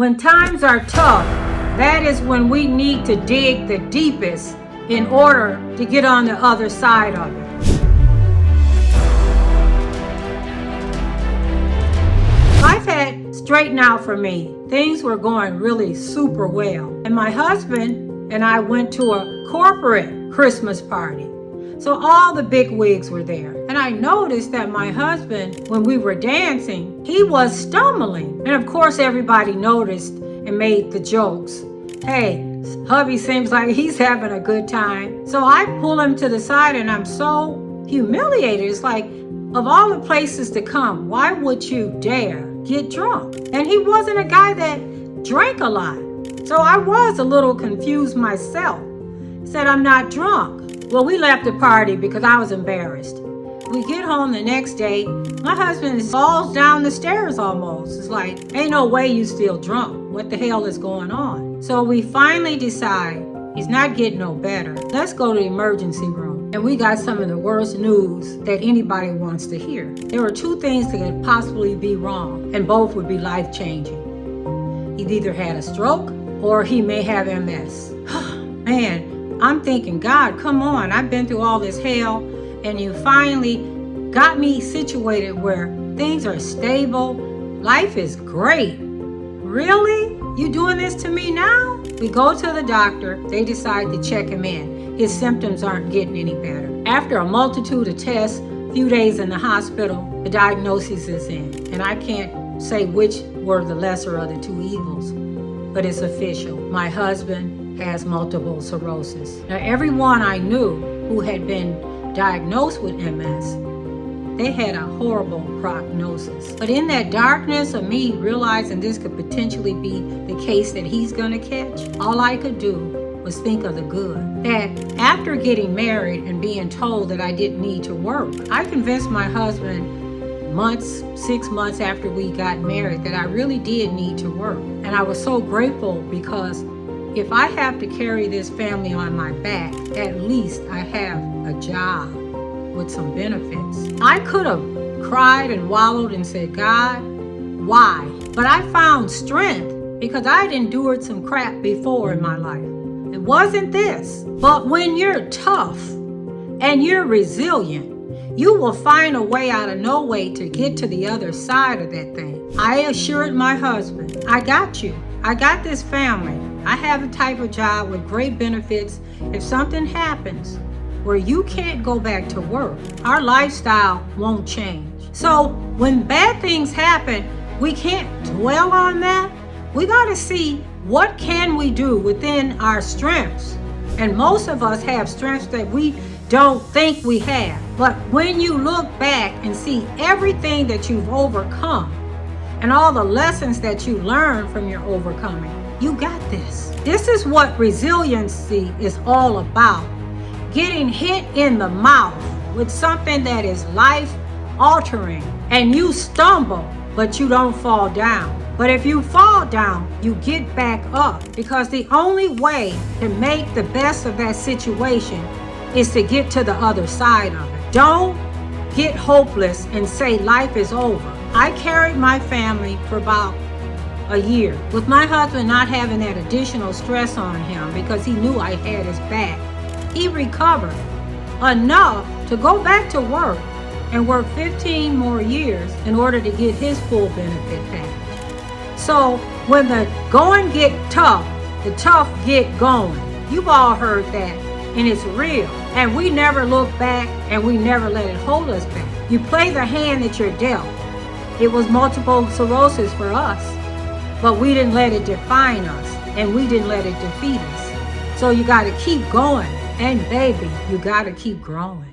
When times are tough, that is when we need to dig the deepest in order to get on the other side of it. Life had straightened out for me. Things were going really super well. And my husband and I went to a corporate Christmas party. So all the big wigs were there. And I noticed that my husband, when we were dancing, he was stumbling. And of course, everybody noticed and made the jokes. Hey, hubby seems like he's having a good time. So I pull him to the side and I'm so humiliated. It's like, of all the places to come, why would you dare get drunk? And he wasn't a guy that drank a lot. So I was a little confused myself. Said, I'm not drunk. Well, we left the party because I was embarrassed. We get home the next day, my husband falls down the stairs almost. It's like, ain't no way you still drunk. What the hell is going on? So we finally decide he's not getting no better. Let's go to the emergency room. And we got some of the worst news that anybody wants to hear. There were two things that could possibly be wrong, and both would be life-changing. He either had a stroke or he may have MS. Man, I'm thinking, God, come on. I've been through all this hell, and you finally got me situated where things are stable. Life is great. Really? You doing this to me now? We go to the doctor. They decide to check him in. His symptoms aren't getting any better. After a multitude of tests, a few days in the hospital, the diagnosis is in. And I can't say which were the lesser of the two evils, but it's official. My husband has multiple sclerosis. Now, everyone I knew who had been diagnosed with MS, they had a horrible prognosis. But in that darkness of me realizing this could potentially be the case that he's gonna catch, all I could do was think of the good. That after getting married and being told that I didn't need to work, I convinced my husband 6 months after we got married that I really did need to work. And I was so grateful because if I have to carry this family on my back, at least I have a job with some benefits. I could have cried and wallowed and said, God, why? But I found strength because I'd endured some crap before in my life. It wasn't this. But when you're tough and you're resilient, you will find a way out of no way to get to the other side of that thing. I assured my husband, I got you. I got this family. I have a type of job with great benefits. If something happens where you can't go back to work, our lifestyle won't change. So when bad things happen, we can't dwell on that. We got to see what can we do within our strengths. And most of us have strengths that we don't think we have. But when you look back and see everything that you've overcome and all the lessons that you learned from your overcoming, you got this. This is what resiliency is all about. Getting hit in the mouth with something that is life-altering, and you stumble, but you don't fall down. But if you fall down, you get back up, because the only way to make the best of that situation is to get to the other side of it. Don't get hopeless and say life is over. I carried my family for about a year with my husband not having that additional stress on him because he knew I had his back. He recovered enough to go back to work and work 15 more years in order to get his full benefit package. So when the going get tough, the tough get going. You've all heard that, and it's real. And we never look back, and we never let it hold us back. You play the hand that you're dealt. It was multiple sclerosis for us, but we didn't let it define us, and we didn't let it defeat us. So you got to keep going, and baby, you got to keep growing.